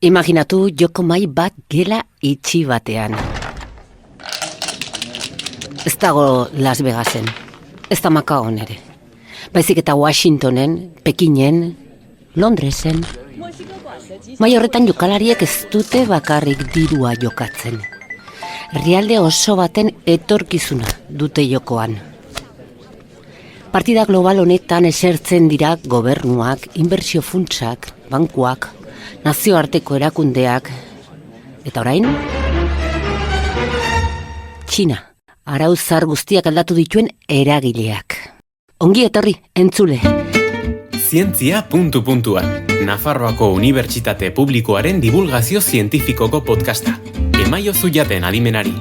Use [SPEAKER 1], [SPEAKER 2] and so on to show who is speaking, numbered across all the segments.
[SPEAKER 1] Imaginatu joko mai bat gela itxi batean. Ez dago Las Vegasen, ez da Makaon ere. Baizik eta Washingtonen, Pekinen, Londresen. Mai horretan jokalariek ez dute bakarrik dirua jokatzen. Herrialde oso baten etorkizuna dute jokoan. Partida global honetan esertzen dira gobernuak, inbertsio funtsak, bankuak, nazioarteko erakundeak, eta orain? Txina, arauzar guztiak aldatu dituen eragileak. Ongi etorri, entzule.
[SPEAKER 2] Zientzia puntu-puntuan, Nafarroako Unibertsitate Publikoaren divulgazio zientifikoko podcasta. Emaiozu jaten adimenari.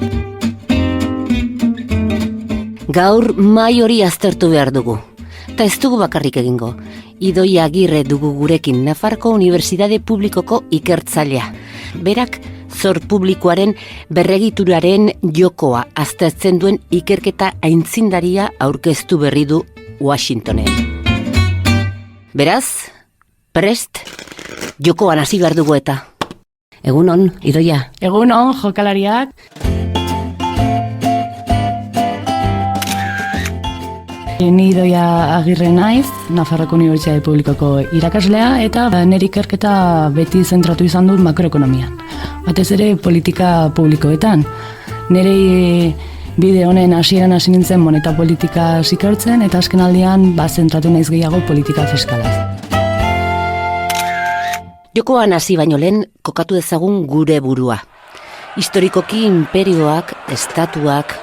[SPEAKER 1] Gaur mai hori aztertu behar dugu. Ta ez dugu bakarrik egingo. Idoia Agirre dugu gurekin, Nafarroko Unibertsitate Publikoko ikertzailea. Berak zor publikoaren berregituraren jokoa aztertzen duen ikerketa aitzindaria aurkeztu berri du Washingtonen. Beraz, prest, jokoan hasi behar dugu eta. Egunon, Idoia.
[SPEAKER 3] Egunon, jokalariak. Ni Idoia Agirre naiz, Nafarroko Unibertsitate Publikoko irakaslea, eta nire ikerketa beti zentratu izan dut makroekonomian. Batez ere politika publikoetan. Nire bide honen hasieran hasi nintzen moneta politika ikertzen, eta azken aldian zentratu naiz gehiago politika fiskalaz.
[SPEAKER 1] Jokoan hasi baino lehen kokatu dezagun gure burua. Historikoki inperioak, estatuak,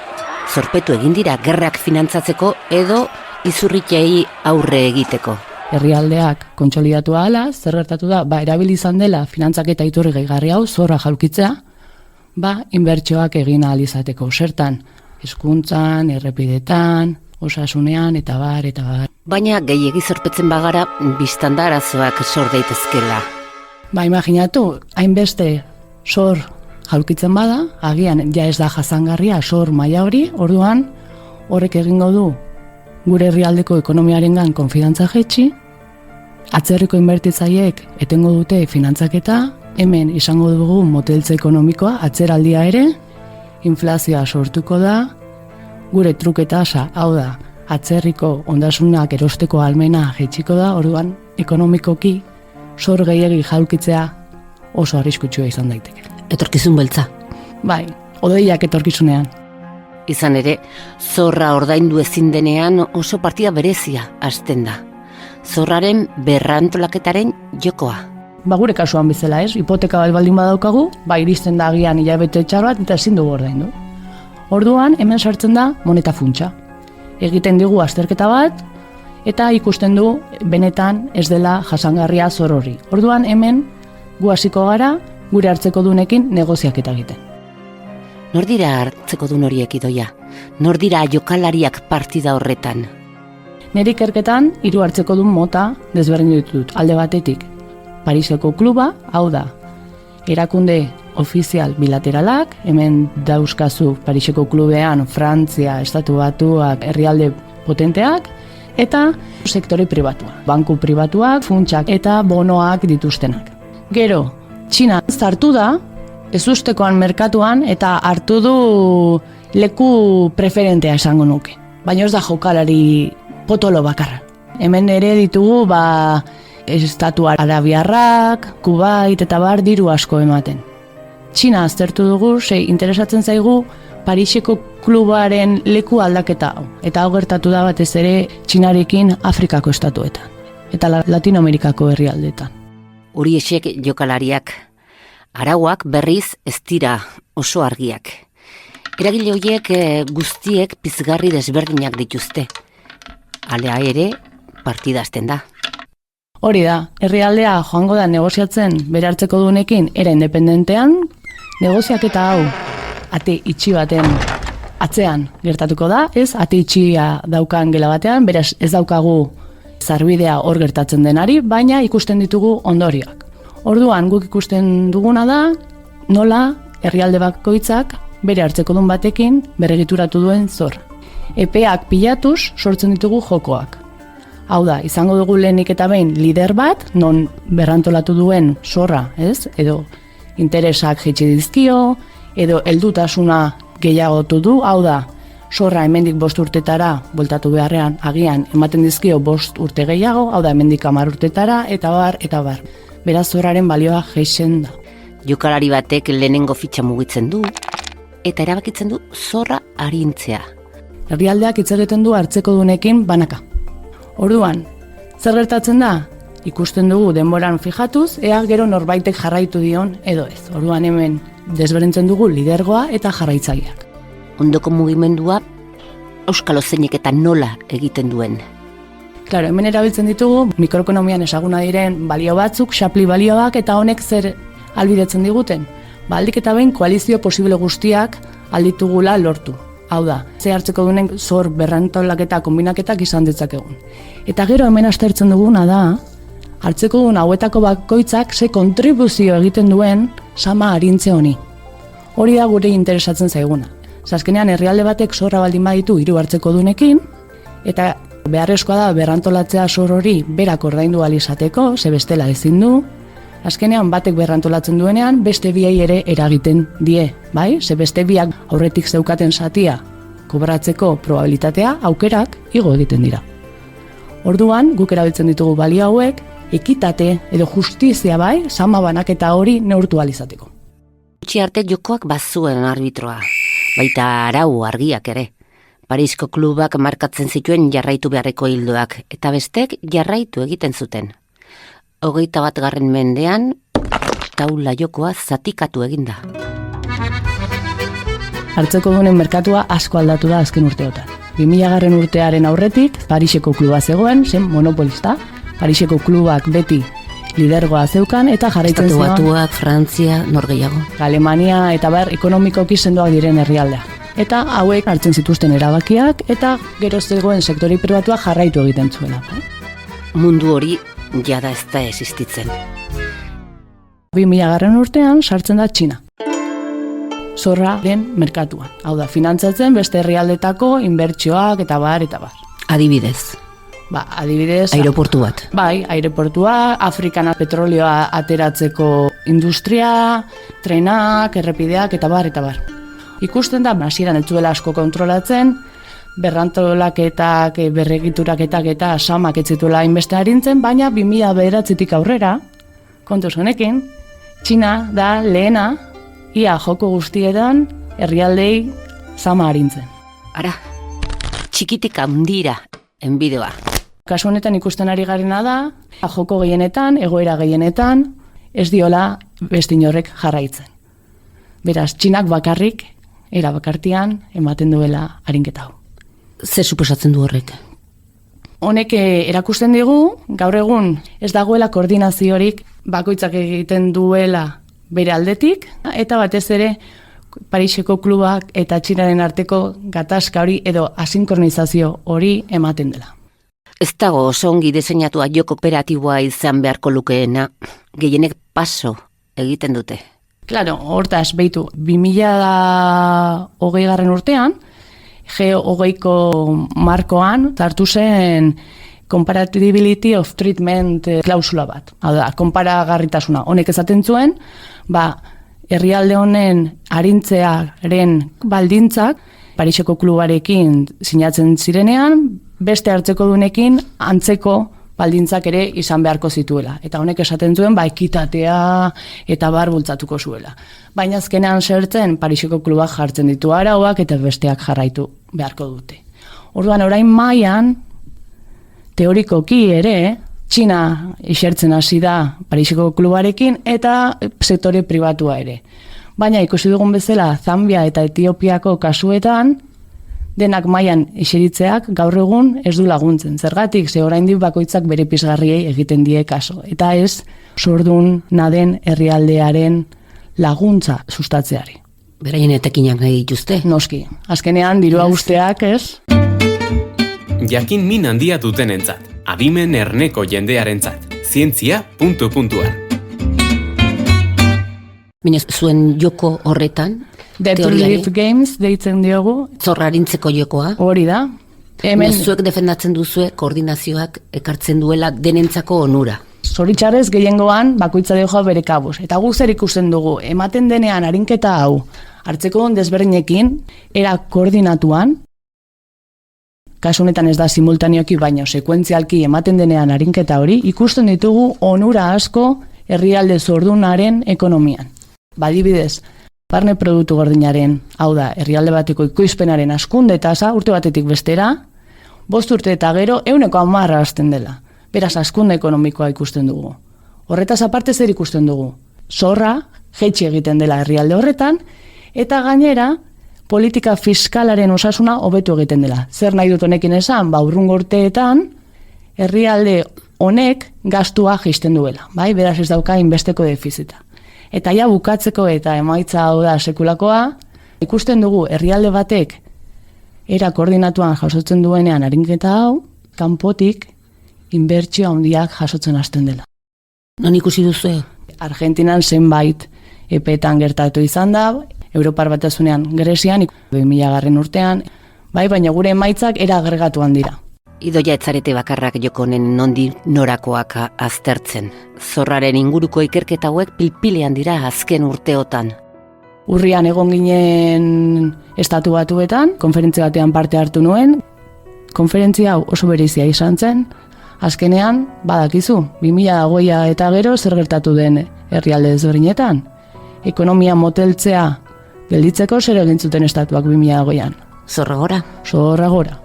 [SPEAKER 1] zorpetu egin dira gerrak finantzatzeko edo izurritei aurre egiteko.
[SPEAKER 3] Herrialdeak kontsolidatu ahala, zer gertatu da, erabili izan dela finantzaketa iturri gehigarri hau, zorra jaulkitzea, inbertsioak egin ahal izateko. Zertan, hezkuntzan, errepidetan, osasunean, eta bar.
[SPEAKER 1] Baina gehiegi zorpetzen bagara, biztanda arazoak sor daitezkela.
[SPEAKER 3] Imaginatu, hainbeste sor jaulkitzen bada, agian ja ez da jasangarria sor maila hori, orduan horrek egingo du gure herrialdeko ekonomiarengan konfidantza jaitsi, atzerriko inbertitzaileek etengo dute finantzaketa, hemen izango dugu moteltze ekonomikoa, atzeraldia ere, inflazioa sortuko da, gure truke tasa, hau da, atzerriko ondasunak erosteko ahalmena jaitsiko da, orduan ekonomikoki sor gehiegi jaulkitzea oso arriskutsua izan daiteke.
[SPEAKER 1] Etorkizun beltza.
[SPEAKER 3] Odeiak etorkizunean.
[SPEAKER 1] Izan ere, zorra ordaindu ezin denean oso partida berezia hasten da. Zorraren berrantolaketaren jokoa.
[SPEAKER 3] Gure kasuan bezala ez, hipoteka bat baldin badaukagu, iristen da agian hilabete txar bat eta ezin dugu ordaindu. Orduan, hemen sartzen da moneta funtsa. Egiten digu azterketa bat, eta ikusten du benetan ez dela jasangarria zor hori. Orduan, hemen gu hasiko gara, gure hartzekodunekin negoziaketa egiten.
[SPEAKER 1] Nor dira hartzekodun horiek, Idoia? Nor dira jokalariak partida horretan?
[SPEAKER 3] Nire ikerketan 3 hartzekodun mota desberdin ditut. Alde batetik, Pariseko kluba, hau da, erakunde ofizial bilateralak, hemen dauzkazu Pariseko klubean Frantzia, Estatu Batuak, herrialde potenteak, eta sektore pribatua, banku pribatuak, funtsak eta bonoak dituztenak. Gero, Txina sartu da, ezustekoan merkatuan, eta hartu du leku preferentea esango nuke. Baina ez da jokalari potolo bakarra. Hemen ere ditugu, Estatu Arabiarrak, Kuwait eta diru asko ematen. Txina aztertu dugu, interesatzen zaigu Pariseko klubaren leku aldaketa hau. Eta hau gertatu da batez ere Txinarekin Afrikako estatuetan. Eta Latinoamerikako herrialdeetan.
[SPEAKER 1] Horiexek jokalariak. Arauak berriz ez dira oso argiak. Eragile horiek guztiek pizgarri desberdinak dituzte. Alea ere, partida hasten da.
[SPEAKER 3] Hori da, herrialdea joango da negoziatzen bere hartzekodunekin era independentean, negoziaketa hau ate itxi baten atzean gertatuko da, ez? Ate itxia daukan gela batean, beraz ez daukagu zarbidea hor gertatzen denari, baina ikusten ditugu ondorioak. Orduan guk ikusten duguna da, nola herrialde bakoitzak bere hartzekodun batekin berregituratu duen zor. Epeak pilatuz sortzen ditugu jokoak. Hau da, izango dugu lehenik eta behin lider bat, non berrantolatu duen zorra, ez? Edo interesak jaitsi dizkio, edo heldutasuna gehiagotu du, hau da, zorra hemendik 5 urtetara bueltatu beharrean, agian ematen dizkio 5 urte gehiago, hau da hemendik 10 urtetara, eta bar, eta bar. Beraz zorraren balioa jaisten da.
[SPEAKER 1] Jokalari batek lehenengo fitxa mugitzen du, eta erabakitzen du zorra arintzea.
[SPEAKER 3] Herrialdeak hitz egiten du hartzekodunekin banaka. Orduan, zer gertatzen da? Ikusten dugu denboran fijatuz, ea gero norbaitek jarraitu dion edo ez. Orduan hemen desberdintzen dugu lidergoa eta jarraitzaileak.
[SPEAKER 1] Ondoko mugimendua auskalo zeinek eta nola egiten duen.
[SPEAKER 3] Claro, hemen erabiltzen ditugu mikroekonomian ezaguna diren balio batzuk, Shapley balioak, eta honek zer albidetzen diguten. Aldik eta behin koalizio posible guztiak alditugula lortu. Hau da, ze hartzeko dunen zor berrantolaketa kombinaketak izan ditzakegun. Eta gero hemen aztertzen duguna da, hartzeko duen hauetako bakoitzak ze kontribuzio egiten duen sama arintze honi. Hori da gure interesatzen zaiguna. Azkenean herrialde batek zorra baldin baditu 3 hartzeko dunekin, eta beharrezkoa da berrantolatzea zor hori berak ordaindu ahal izateko, ze bestela ezin du. Azkenean batek berrantolatzen duenean beste biei ere eragiten die, bai? Ze beste biak aurretik zeukaten zatia kobratzeko probabilitatea, aukerak igo egiten dira. Orduan, guk erabiltzen ditugu balio hauek, ekitate edo justizia bai, sama banaketa hori neurtu ahal izateko.
[SPEAKER 1] Gutxi arte jokoak bazuen arbitroa, baita arau argiak ere. Parisko klubak markatzen zituen jarraitu beharreko hildoak, eta bestek jarraitu egiten zuten. 21. mendean, taula jokoa zatikatu eginda.
[SPEAKER 3] Hartzeko dunen merkatua asko aldatu da azken urteotan. 2000. urtearen aurretik, Pariseko kluba zegoen, zen monopolista. Pariseko klubak beti lidergoa zeukan eta jarraitzen
[SPEAKER 1] Estatu
[SPEAKER 3] zegoen
[SPEAKER 1] Batuak, Frantzia, Norgehiago.
[SPEAKER 3] Alemania eta ekonomikoki sendoak diren herrialdea. Eta hauek hartzen zituzten erabakiak eta gero zegoen sektori pribatua jarraitu egiten zuela.
[SPEAKER 1] Mundu hori jada ez da existitzen.
[SPEAKER 3] 2000. urtean sartzen da Txina. Zorraren merkatuan. Hau da, finantzatzen beste herrialdetako inbertsioak eta bar, eta bar.
[SPEAKER 1] Adibidez,
[SPEAKER 3] Adibidez...
[SPEAKER 1] aireportu bat.
[SPEAKER 3] Bai, aireportua, Afrikan petrolioa ateratzeko industria, trenak, errepideak, eta bar, eta bar. Ikusten da, hasieran ez zuela asko kontrolatzen, berrantolaketak, berregituraketak eta samak ez zituela hainbeste arintzen, baina 2009 aurrera, kontuz honekin, Txina da lehena, ia joko guztietan herrialdei sama arintzen.
[SPEAKER 1] Ara, txikitik handira enbideoa.
[SPEAKER 3] Kasu honetan ikusten ari garena da, joko gehienetan, egoera gehienetan, ez diola beste inorrek jarraitzen. Beraz, Txinak bakarrik, era bakartian, ematen duela arinketa hau.
[SPEAKER 1] Zer suposatzen du horrek?
[SPEAKER 3] Honek erakusten digu, gaur egun ez dagoela koordinaziorik bakoitzak egiten duela bere aldetik, eta batez ere Pariseko klubak eta Txinaren arteko gatazka hori edo asinkronizazio hori ematen dela.
[SPEAKER 1] Ez dago oso ongi diseinatua joko kooperatiboa izan beharko lukeena, gehienek paso egiten dute.
[SPEAKER 3] Claro, hortaz, behitu, 2020. urtean, G20ko markoan sartu zen Comparability of Treatment klausula bat. Hau da, konparagarritasuna. Honek esaten zuen, herrialde honen arintzearen baldintzak Pariseko klubarekin sinatzen zirenean, beste hartzeko dunekin antzeko baldintzak ere izan beharko zituela. Eta honek esaten zuen, ekitatea eta bar bultzatuko zuela. Baina azkenean zertzen, Pariseko klubak jartzen ditu arauak eta besteak jarraitu beharko dute. Orduan, orain mailan, teorikoki ere, Txina isertzen hasi da Pariseko klubarekin eta sektore pribatua ere. Baina ikusi dugun bezala Zambia eta Etiopiako kasuetan, denak mailan iseritzeak gaur egun ez du laguntzen. Zergatik, ze oraindik bakoitzak bere pizgarriei egiten die kaso. Eta ez zordun naden herrialdearen laguntza sustatzeari.
[SPEAKER 1] Beraien etekinak nahi dituzte.
[SPEAKER 3] Noski, azkenean dirua usteak, ez?
[SPEAKER 2] Jakin min handia dutenentzat, adimen erneko jendearentzat, zientzia ...
[SPEAKER 1] Baina zuen joko horretan,
[SPEAKER 3] Dead to
[SPEAKER 1] teoriari,
[SPEAKER 3] Live Games deitzen diogu,
[SPEAKER 1] zorra arintzeko jokoa,
[SPEAKER 3] hori da.
[SPEAKER 1] Zuek defendatzen duzue koordinazioak ekartzen duela denentzako onura.
[SPEAKER 3] Zoritxarrez gehiengoan bakoitza joa bere kabuz. Eta guk zer ikusten dugu, ematen denean arinketa hau, hartzeko desberdinekin, era koordinatuan, kasu honetan ez da simultaneoki baino, sekuentzialki ematen denean arinketa hori, ikusten ditugu onura asko herrialde zordunaren ekonomian. Badibidez, barne produktu gordinaren, hau da, herrialde bateko ekoizpenaren askunde tasa urte batetik bestera, 5 urte eta gero 110 hasten dela. Beraz, askunde ekonomikoa ikusten dugu. Horretaz aparte zer ikusten dugu? Zorra, jaitsi egiten dela herrialde horretan, eta gainera, politika fiskalaren osasuna hobetu egiten dela. Zer nahi dut honekin esan? Urrungo urteetan, herrialde honek gastua jaisten duela. Bai? Beraz ez dauka inbesteko defizita. Eta ja bukatzeko eta emaitza hau da sekulakoa, ikusten dugu herrialde batek era koordinatuan jasotzen duenean arinketa hau, kanpotik inbertsio handiak jasotzen hasten dela.
[SPEAKER 1] Non ikusi duzue?
[SPEAKER 3] Argentinan zenbait epetan gertatu izan da, Europar Batasunean Grezian, 2000 urtean, bai, baina gure emaitzak era agregatuan dira.
[SPEAKER 1] Idoia etzarete bakarrak Jokonen nondik norakoak aztertzen. Zorraren inguruko ikerketa hauek pilpilean dira azken urteotan.
[SPEAKER 3] Urrian egon ginen Estatu Batuetan, konferentzia batean parte hartu nuen. Konferentzia hau oso berezia izan zen. Azkenean, badakizu, 2020 eta gero zer gertatu den herrialde ezberdinetan. Ekonomia moteltzea gelditzeko zer egin zuten estatuak 2020an.
[SPEAKER 1] Zorra gora?
[SPEAKER 3] Zorra gora.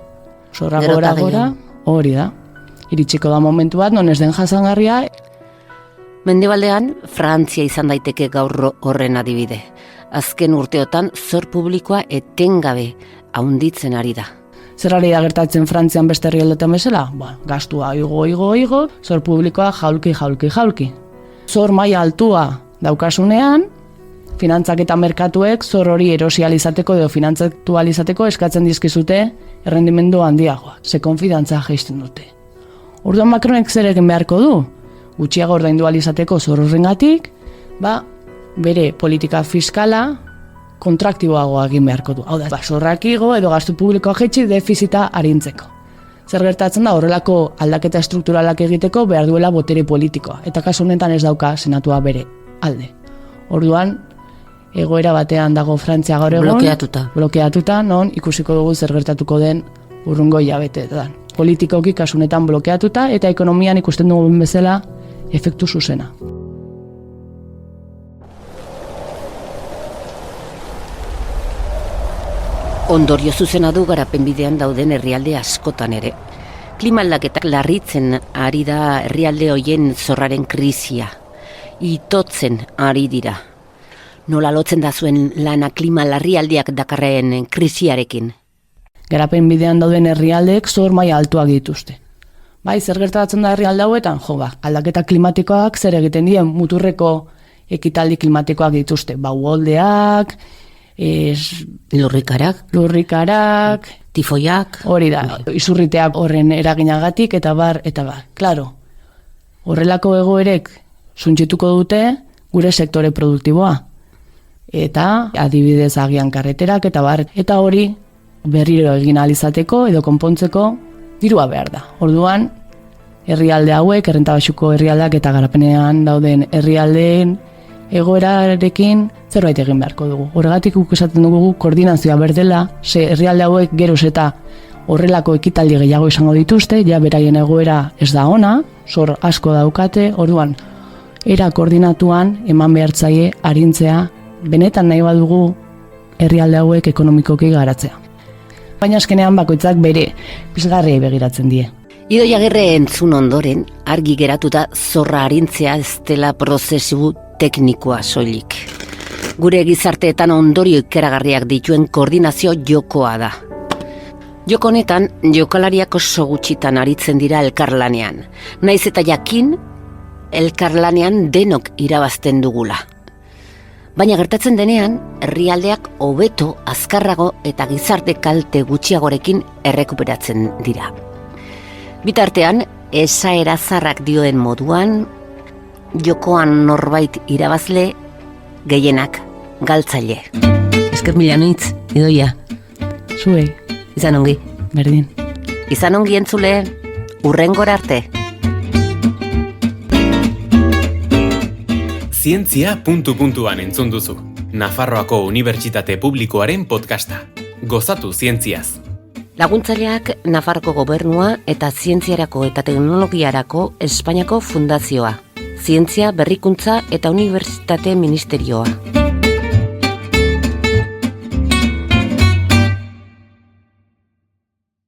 [SPEAKER 3] Zorra gora, hori da. Iritsiko da momentu bat, non ez den jasangarria.
[SPEAKER 1] Mendebaldean, Frantzia izan daiteke gaur horren adibide. Azken urteotan, zor publikoa etengabe haunditzen ari da.
[SPEAKER 3] Zer ari da gertatzen Frantzian beste herrialdetan bezala? Gastua igo, zor publikoa jaulki. Zor maila altua daukasunean, finantzak eta merkatuek zor hori erosializateko edo finantzatualizateko eskatzen dizkizute errendimendu handiagoa. Ze konfidantza jaisten dute. Orduan Macronek zer egin beharko du? Gutxiago ordaindualizateko zor horrengatik, bere politika fiskala kontraktiboagoa egin beharko du. Hau da, zorrak igo edo gastu publikoa jaitsi defizita arintzeko. Zer gertatzen da horrelako aldaketa strukturalak egiteko behar duela botere politikoa. Eta kasu honetan ez dauka senatua bere alde. Orduan, egoera batean dago Frantzia gaur egun. Blokeatuta, non ikusiko dugu zer gertatuko den urrungo hilabeteetan. Politikoki kasu honetan blokeatuta eta ekonomian ikusten dugun bezala efektu zuzena.
[SPEAKER 1] Ondorio zuzena du garapen bidean dauden herrialde askotan ere. Klima aldaketak larritzen ari da herrialde hoien zorraren krisia. Itotzen ari dira. Nola lotzen da zuen lana klima larrialdiak dakarren krisiarekin?
[SPEAKER 3] Garapen bidean dauden herrialdeek zor maila altuak dituzte. Bai, zer gertatzen da herrialde hauetan? Aldaketa klimatikoak zer egiten dien muturreko ekitaldi klimatikoak dituzte. Uholdeak, lurrikarak,
[SPEAKER 1] tifoiak,
[SPEAKER 3] hori da, izurriteak horren eraginagatik eta bar. Klaro, horrelako egoerek suntsituko dute gure sektore produktiboa. Eta adibidez agian karreterak eta bar. Eta hori berriro egin alizateko edo konpontzeko dirua behar da. Orduan, herrialde hauek, errentabasuko herrialdeak eta garapenean dauden herrialdeen egoerarekin zerbait egin beharko dugu. Horregatik guk esaten dugu koordinazioa berdela, ze herrialde hauek geroz eta horrelako ekitaldi gehiago izango dituzte, ja beraien egoera ez da ona, zor asko daukate, orduan, era koordinatuan eman behartzaie arintzea, benetan nahi badugu herrialde hauek ekonomikoki garatzea. Baina azkenean bakoitzak bere pizgarriei begiratzen die.
[SPEAKER 1] Idoia Agirre entzun ondoren, argi geratuta zorra arintzea ez dela prozesu teknikoa soilik. Gure gizarteetan ondorio ikeragarriak dituen koordinazio jokoa da. Joko honetan, jokalariak oso gutxitan aritzen dira elkarlanean. Naiz eta jakin, elkarlanean denok irabazten dugula. Baina gertatzen denean, herrialdeak hobeto, azkarrago eta gizarte kalte gutxiagorekin errekuperatzen dira. Bitartean, esaera zarrak dioen moduan, jokoan norbait irabazle, gehienak galtzaile. Esker mila noitz, Idoia.
[SPEAKER 3] Zuei.
[SPEAKER 1] Izan ongi.
[SPEAKER 3] Berdin.
[SPEAKER 1] Izan ongi entzule, hurrengora arte.
[SPEAKER 2] Zientzia puntu-puntuan entzun duzu. Nafarroako Unibertsitate Publikoaren podcasta. Gozatu zientziaz.
[SPEAKER 1] Laguntzaileak Nafarroko Gobernua eta Zientziarako eta Teknologiarako Espainiako Fundazioa. Zientzia, Berrikuntza eta Unibertsitate Ministerioa.